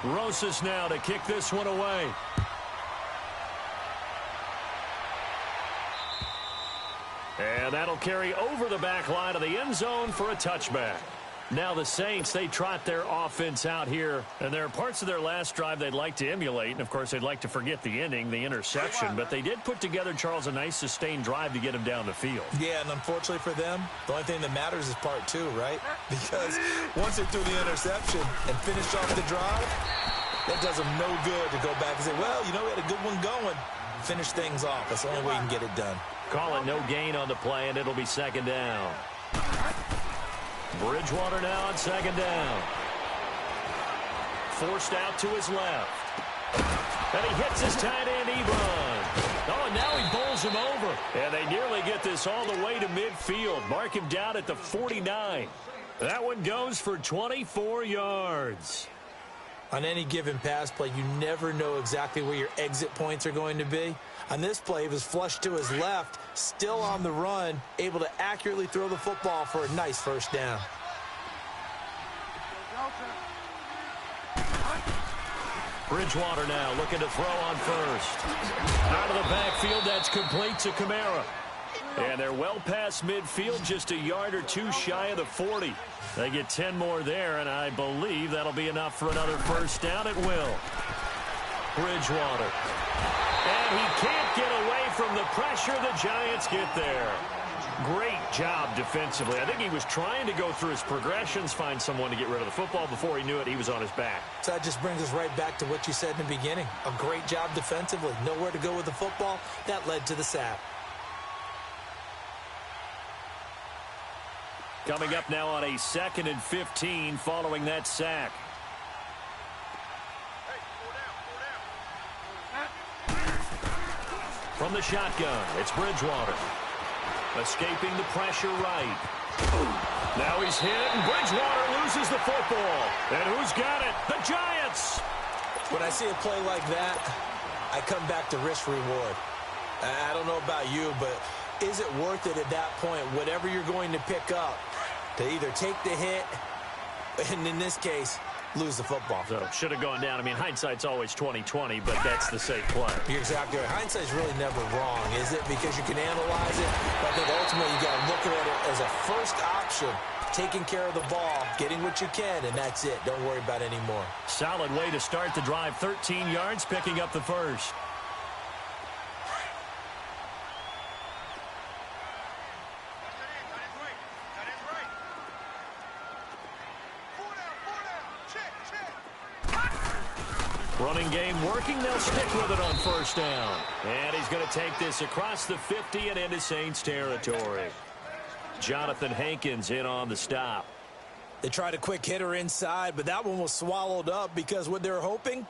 Rosas now to kick this one away. And that'll carry over the back line of the end zone for a touchback. Now the Saints, they trot their offense out here, and there are parts of their last drive they'd like to emulate, and of course they'd like to forget the ending, the interception, but they did put together, Charles, a nice sustained drive to get him down the field. Yeah, and unfortunately for them, the only thing that matters is part 2, right? Because once they threw the interception and finished off the drive, that does them no good to go back and say, well, you know, we had a good one going. Finish things off. That's the only way you can get it done. Call it no gain on the play, and it'll be second down. Bridgewater now on second down. Forced out to his left. And he hits his tight end, Ebron. Oh, and now he bowls him over. And they nearly get this all the way to midfield. Mark him down at the 49. That one goes for 24 yards. On any given pass play, you never know exactly where your exit points are going to be. On this play, he was flushed to his left, still on the run, able to accurately throw the football for a nice first down. Bridgewater now looking to throw on first. Out of the backfield, that's complete to Kamara. And they're well past midfield, just a yard or two shy of the 40. They get 10 more there, and I believe that'll be enough for another first down. It will. Bridgewater. And he can't get away from the pressure. The Giants get there. Great job defensively. I think he was trying to go through his progressions, find someone to get rid of the football. Before he knew it, he was on his back. So that just brings us right back to what you said in the beginning. A great job defensively. Nowhere to go with the football. That led to the sack. Coming up now on a 2nd and 15 following that sack. From the shotgun, it's Bridgewater. Escaping the pressure right. Now he's hit, and Bridgewater loses the football. And who's got it? The Giants! When I see a play like that, I come back to risk reward. I don't know about you, but is it worth it at that point, whatever you're going to pick up, to either take the hit and in this case, lose the football. So should have gone down. I mean, hindsight's always 20/20, but that's the safe play. You're exactly right. Hindsight's really never wrong, is it? Because you can analyze it, but I think ultimately you got to look at it as a first option, taking care of the ball, getting what you can, and that's it. Don't worry about any more. Solid way to start the drive. 13 yards, picking up the first. Running game working. They'll stick with it on first down. And he's going to take this across the 50 and into Saints territory. Jonathan Hankins in on the stop. They tried a quick hitter inside, but that one was swallowed up because what they're hoping,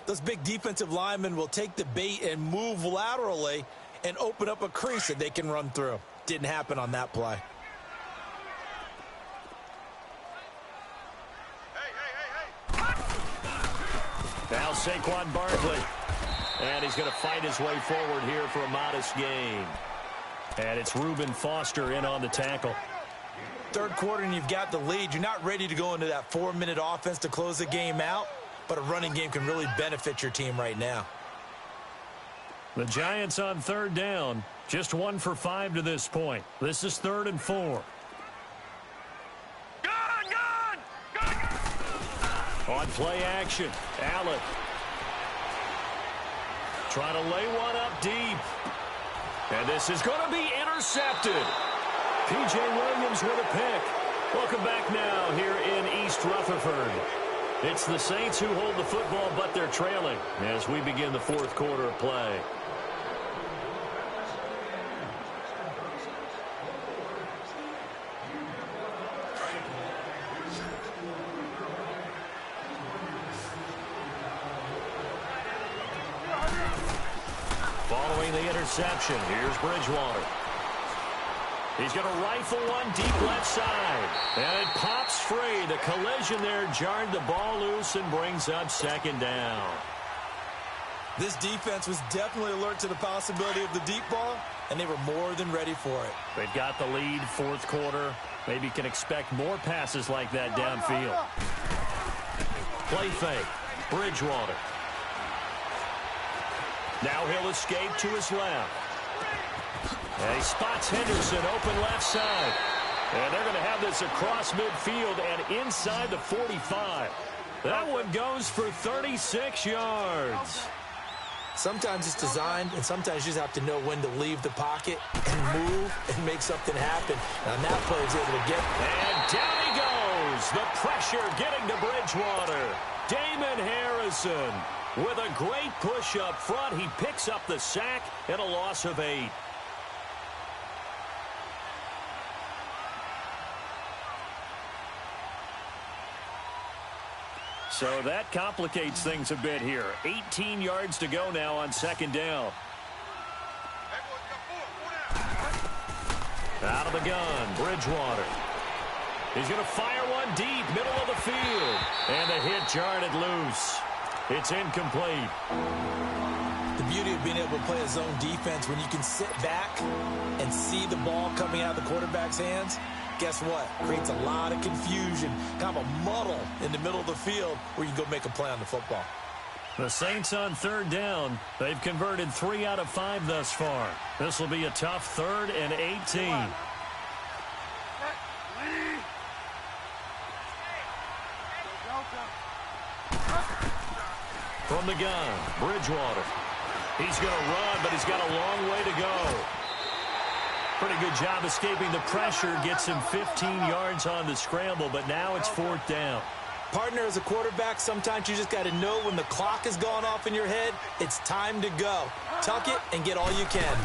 those big defensive linemen will take the bait and move laterally and open up a crease that they can run through. Didn't happen on that play. Now Saquon Barkley. And he's going to fight his way forward here for a modest gain. And it's Reuben Foster in on the tackle. Third quarter and you've got the lead. You're not ready to go into that 4-minute offense to close the game out, but a running game can really benefit your team right now. The Giants on third down. Just 1 for 5 to this point. This is 3rd and 4. On play action, Allen. Trying to lay one up deep. And this is going to be intercepted. P.J. Williams with a pick. Welcome back now here in East Rutherford. It's the Saints who hold the football, but they're trailing as we begin the 4th quarter of play. Following the interception, here's Bridgewater. He's going to rifle one deep left side. And it pops free. The collision there jarred the ball loose and brings up 2nd down. This defense was definitely alert to the possibility of the deep ball, and they were more than ready for it. They've got the lead, 4th quarter. Maybe can expect more passes like that downfield. Play fake. Bridgewater. Now he'll escape to his left. And he spots Henderson open left side. And they're going to have this across midfield and inside the 45. That one goes for 36 yards. Sometimes it's designed, and sometimes you just have to know when to leave the pocket and move and make something happen. And that play is able to get. And down he goes. The pressure getting to Bridgewater. Damon Harrison with a great push up front. He picks up the sack and a loss of 8. So that complicates things a bit here. 18 yards to go now on 2nd down. Out of the gun, Bridgewater. He's going to fire one deep, middle of the field. And the hit jarred it loose. It's incomplete. The beauty of being able to play a zone defense when you can sit back and see the ball coming out of the quarterback's hands, guess what? Creates a lot of confusion, kind of a muddle in the middle of the field where you can go make a play on the football. The Saints on 3rd down. They've converted 3 out of 5 thus far. This will be a tough 3rd and 18. From the gun, Bridgewater. He's going to run, but he's got a long way to go. Pretty good job escaping the pressure. Gets him 15 yards on the scramble, but now it's 4th down. Partner, as a quarterback, sometimes you just got to know when the clock has gone off in your head, it's time to go. Tuck it and get all you can.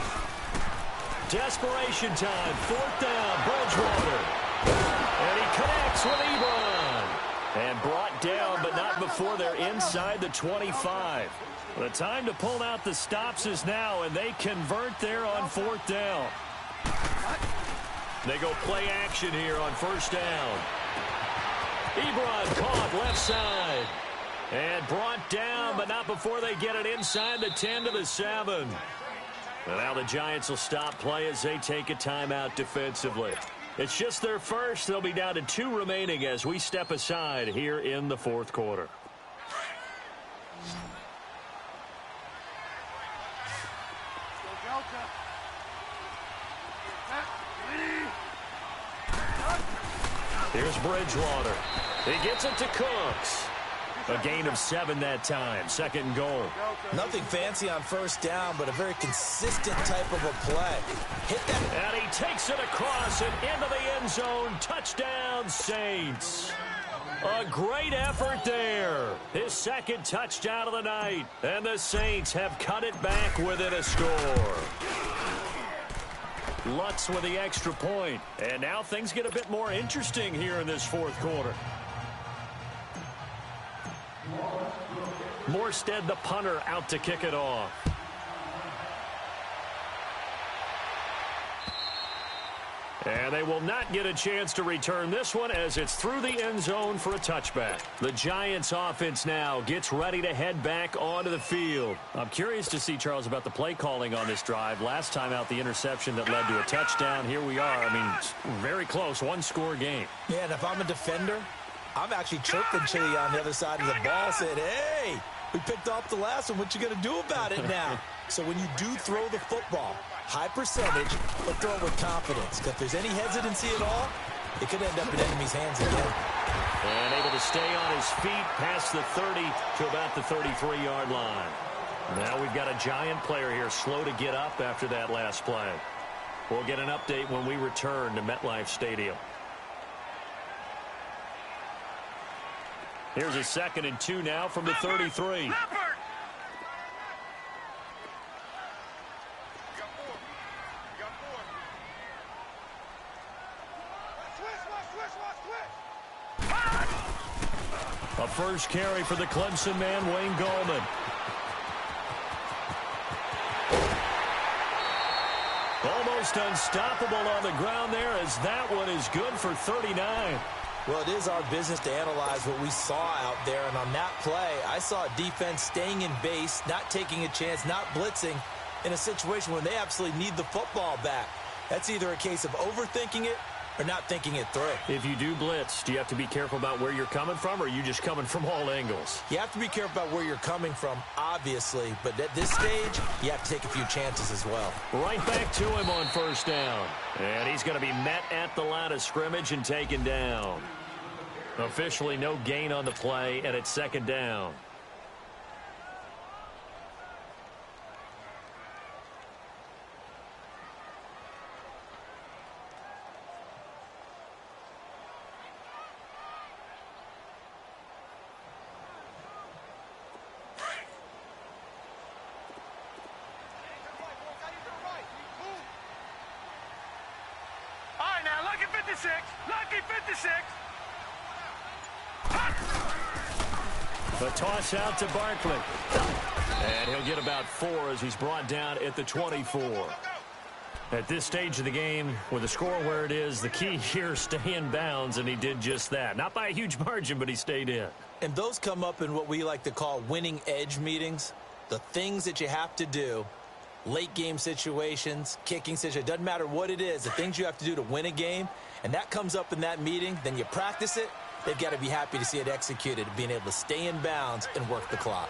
Desperation time. 4th down, Bridgewater. And he connects with Ebron. And brought down, but not before they're inside the 25. The time to pull out the stops is now, and they convert there on 4th down. They go play action here on 1st down. Ebron caught left side. And brought down, but not before they get it inside the 10 to the 7. And now the Giants will stop play as they take a timeout defensively. It's just their first. They'll be down to 2 remaining as we step aside here in the fourth quarter. Here's Bridgewater. He gets it to Cooks. A gain of 7 that time. Second and goal. Nothing fancy on first down, but a very consistent type of a play. Hit that. And he takes it across and into the end zone. Touchdown, Saints. A great effort there. His second touchdown of the night. And the Saints have cut it back within a score. Lutz with the extra point. And now things get a bit more interesting here in this fourth quarter. Morstead, the punter, out to kick it off. And they will not get a chance to return this one as it's through the end zone for a touchback. The Giants offense now gets ready to head back onto the field. I'm curious to see, Charles, about the play calling on this drive. Last time out, the interception that led to a touchdown. Here we are. I mean, very close, one-score game. Yeah, and if I'm a defender, I'm actually chirping Chili on the other side of the ball, saying, hey, we picked off the last one. What you going to do about it now? So when you do throw the football, high percentage, but throw it with confidence. Because if there's any hesitancy at all, it could end up in enemy's hands again. And able to stay on his feet past the 30 to about the 33-yard line. Now we've got a Giant player here slow to get up after that last play. We'll get an update when we return to MetLife Stadium. Here's a 2nd and 2 now from the 33. A first carry for the Clemson man, Wayne Gallman. Almost unstoppable on the ground there as that one is good for 39. Well, it is our business to analyze what we saw out there. And on that play, I saw a defense staying in base, not taking a chance, not blitzing in a situation where they absolutely need the football back. That's either a case of overthinking it or not thinking it through. If you do blitz, do you have to be careful about where you're coming from, or are you just coming from all angles? You have to be careful about where you're coming from, obviously. But at this stage, you have to take a few chances as well. Right back to him on first down. And he's going to be met at the line of scrimmage and taken down. Officially no gain on the play, and it's second down. The toss out to Barkley. And he'll get about 4 as he's brought down at the 24. At this stage of the game, with the score where it is, the key here, stay in bounds, and he did just that. Not by a huge margin, but he stayed in. And those come up in what we like to call winning edge meetings. The things that you have to do, late game situations, kicking situations, doesn't matter what it is, the things you have to do to win a game, and that comes up in that meeting, then you practice it. They've got to be happy to see it executed, being able to stay in bounds and work the clock.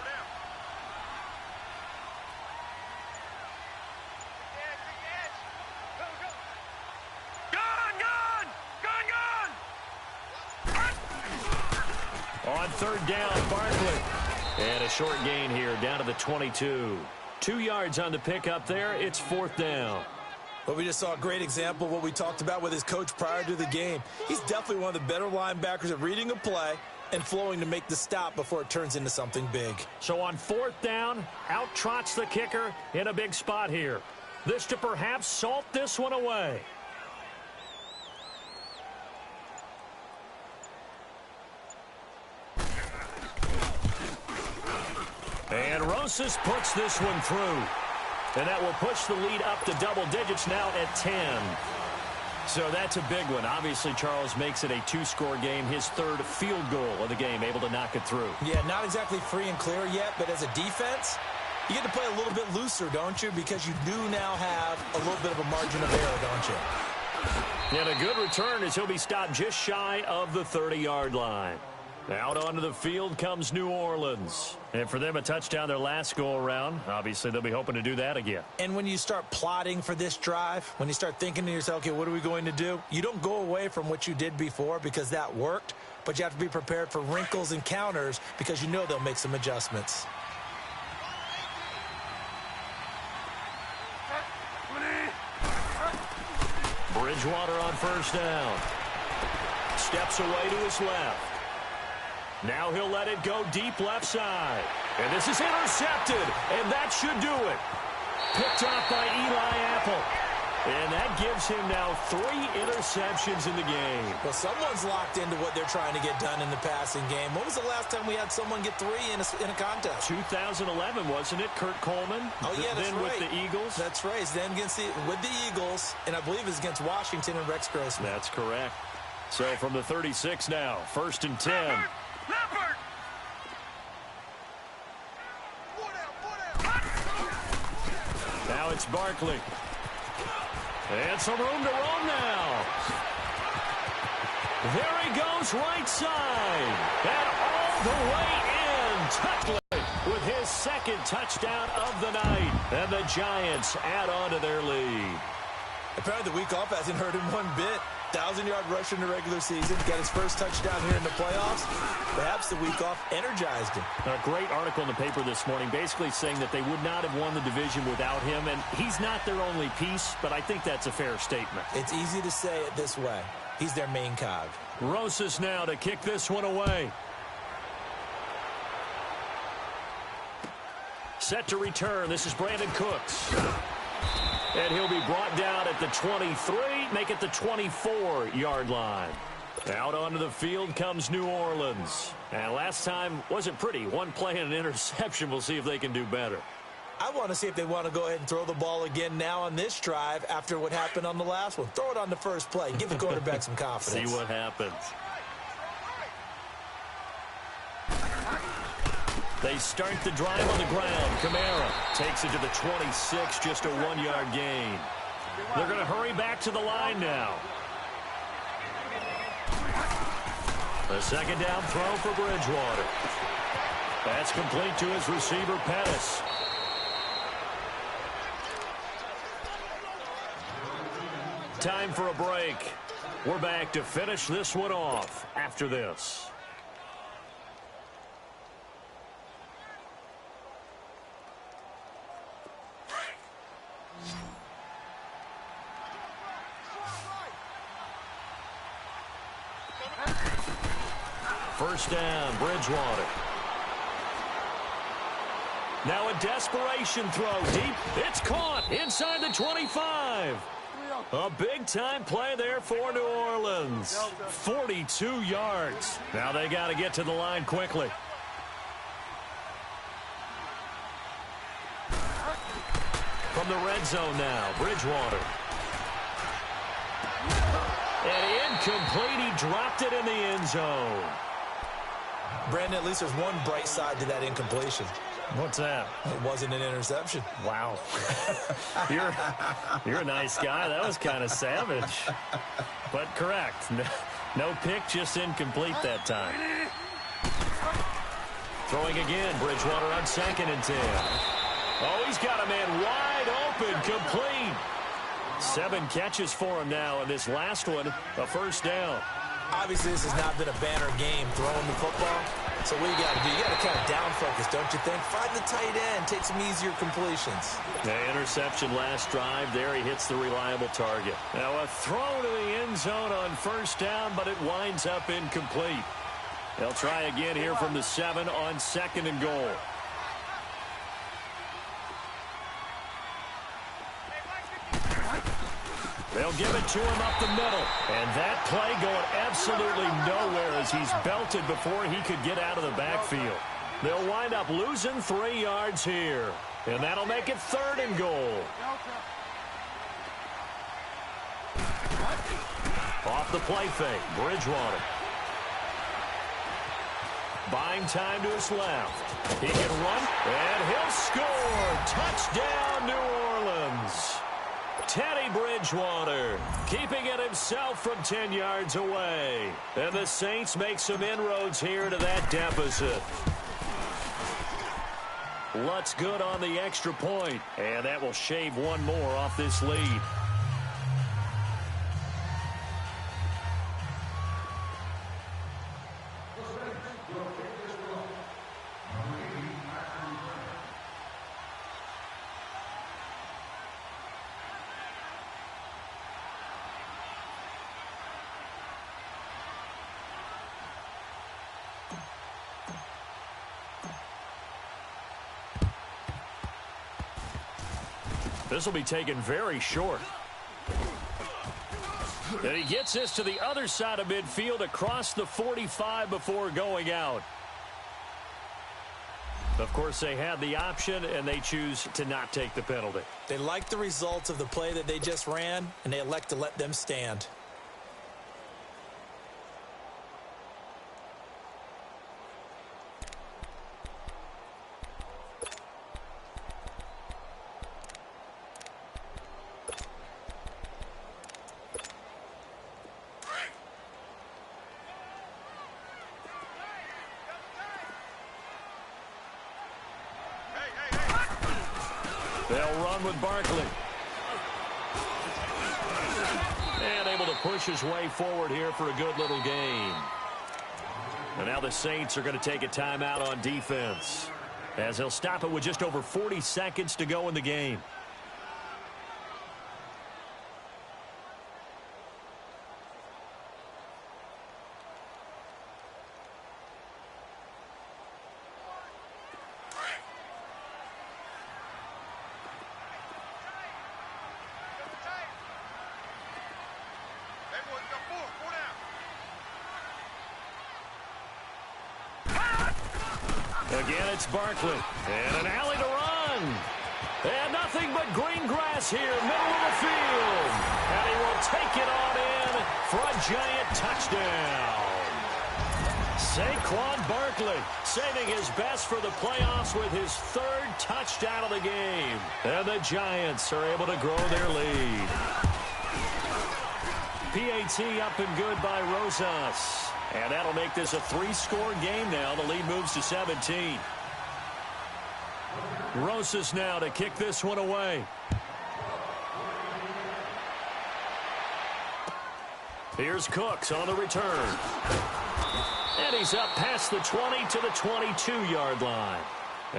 On third down, Barkley. And a short gain here, down to the 22. 2 yards on the pickup there. It's fourth down. But we just saw a great example of what we talked about with his coach prior to the game. He's definitely one of the better linebackers at reading a play and flowing to make the stop before it turns into something big. So on fourth down, out trots the kicker in a big spot here. This to perhaps salt this one away. And Rosas puts this one through. And that will push the lead up to double digits now at 10. So that's a big one. Obviously, Charles makes it a 2-score game. His third field goal of the game, able to knock it through. Yeah, not exactly free and clear yet, but as a defense, you get to play a little bit looser, don't you? Because you do now have a little bit of a margin of error, don't you? And a good return as he'll be stopped just shy of the 30-yard line. Out onto the field comes New Orleans. And for them, a touchdown their last go-around. Obviously, they'll be hoping to do that again. And when you start plotting for this drive, when you start thinking to yourself, okay, what are we going to do? You don't go away from what you did before because that worked, but you have to be prepared for wrinkles and counters because you know they'll make some adjustments. Bridgewater on first down. Steps away to his left. Now he'll let it go deep left side. And this is intercepted, and that should do it. Picked off by Eli Apple. And that gives him now 3 interceptions in the game. Well, someone's locked into what they're trying to get done in the passing game. When was the last time we had someone get 3 in a contest? 2011, wasn't it? Kurt Coleman. Oh, yeah, that's then right. with the Eagles. That's right. Then with the Eagles, and I believe it's against Washington and Rex Grossman. That's correct. So from the 36 now, 1st and 10. Leopard! Now it's Barkley. And some room to roam now. There he goes, right side. And all the way in. Tucklet with his 2nd touchdown of the night. And the Giants add on to their lead. Apparently the week off hasn't hurt him one bit. 1,000-yard rush in the regular season. Got his first touchdown here in the playoffs. Perhaps the week off energized him. A great article in the paper this morning basically saying that they would not have won the division without him. And he's not their only piece, but I think that's a fair statement. It's easy to say it this way. He's their main cog. Rosas now to kick this one away. Set to return. This is Brandon Cooks. And he'll be brought down at the 23, make it the 24-yard line. Out onto the field comes New Orleans. And last time wasn't pretty. 1 play and an interception. We'll see if they can do better. I want to see if they want to go ahead and throw the ball again now on this drive after what happened on the last one. Throw it on the first play. Give the quarterback some confidence. See what happens. They start the drive on the ground. Kamara takes it to the 26, just a 1-yard gain. They're going to hurry back to the line now. A 2nd down throw for Bridgewater. That's complete to his receiver, Pettis. Time for a break. We're back to finish this one off after this. First down, Bridgewater. Now a desperation throw deep. It's caught inside the 25. A big-time play there for New Orleans. 42 yards. Now they got to get to the line quickly. From the red zone now, Bridgewater. And incomplete. He dropped it in the end zone. Brandon, at least there's one bright side to that incompletion. What's that? It wasn't an interception. Wow. You're a nice guy. That was kind of savage. But correct. No pick, just incomplete that time. Throwing again, Bridgewater on 2nd and 10. Oh, he's got a man wide open, complete. 7 catches for him now, and this last one, a first down. Obviously, this has not been a banner game throwing the football. So what you got to do, you got to kind of down focus, don't you think? Find the tight end, take some easier completions. The interception last drive there. He hits the reliable target. Now a throw to the end zone on first down, but it winds up incomplete. They'll try again here from the 7 on 2nd and goal. They'll give it to him up the middle. And that play going absolutely nowhere as he's belted before he could get out of the backfield. They'll wind up losing 3 yards here. And that'll make it 3rd and goal. Off the play fake, Bridgewater. Buying time to his left. He can run, and he'll score. Touchdown, New Orleans. Teddy Bridgewater, keeping it himself from 10 yards away. And the Saints make some inroads here to that deficit. Lutz good on the extra point, and that will shave one more off this lead. This will be taken very short. And he gets this to the other side of midfield across the 45 before going out. Of course, they had the option, and they choose to not take the penalty. They like the results of the play that they just ran, and they elect to let them stand. They'll run with Barkley. And able to push his way forward here for a good little gain. And now the Saints are going to take a timeout on defense, as he'll stop it with just over 40 seconds to go in the game. Again, it's Barkley. And an alley to run. And nothing but green grass here, middle of the field. And he will take it on in for a giant touchdown. Saquon Barkley saving his best for the playoffs with his third touchdown of the game. And the Giants are able to grow their lead. PAT up and good by Rosas. And that'll make this a 3-score game now. The lead moves to 17. Rosas now to kick this one away. Here's Cooks on the return. And he's up past the 20 to the 22-yard line.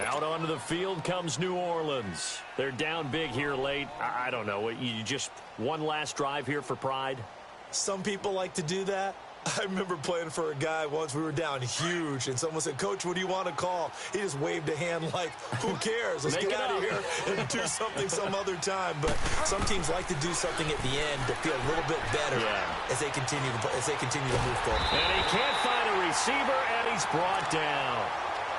Out onto the field comes New Orleans. They're down big here late. I don't know. You just one last drive here for pride? Some people like to do that. I remember playing for a guy once. We were down huge, and someone said, "Coach, what do you want to call?" He just waved a hand like, who cares? Let's get out of here and do something some other time. But some teams like to do something at the end to feel a little bit better as they continue to move forward. And he can't find a receiver, and he's brought down.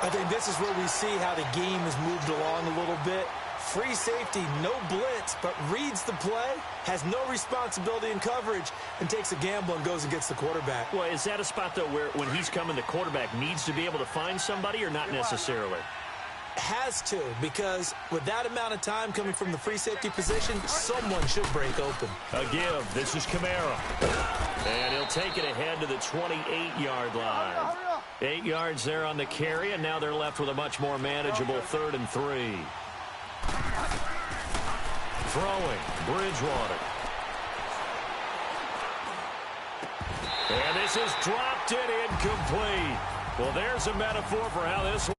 I think this is where we see how the game has moved along a little bit. Free safety, no blitz, but reads the play, has no responsibility in coverage, and takes a gamble and goes against the quarterback. Well, is that a spot, though, where when he's coming, the quarterback needs to be able to find somebody or not necessarily? Has to, because with that amount of time coming from the free safety position, someone should break open. A give. This is Kamara. And he'll take it ahead to the 28-yard line. 8 yards there on the carry, and now they're left with a much more manageable 3rd and 3. Throwing, Bridgewater. And this is dropped it incomplete. Well, there's a metaphor for how this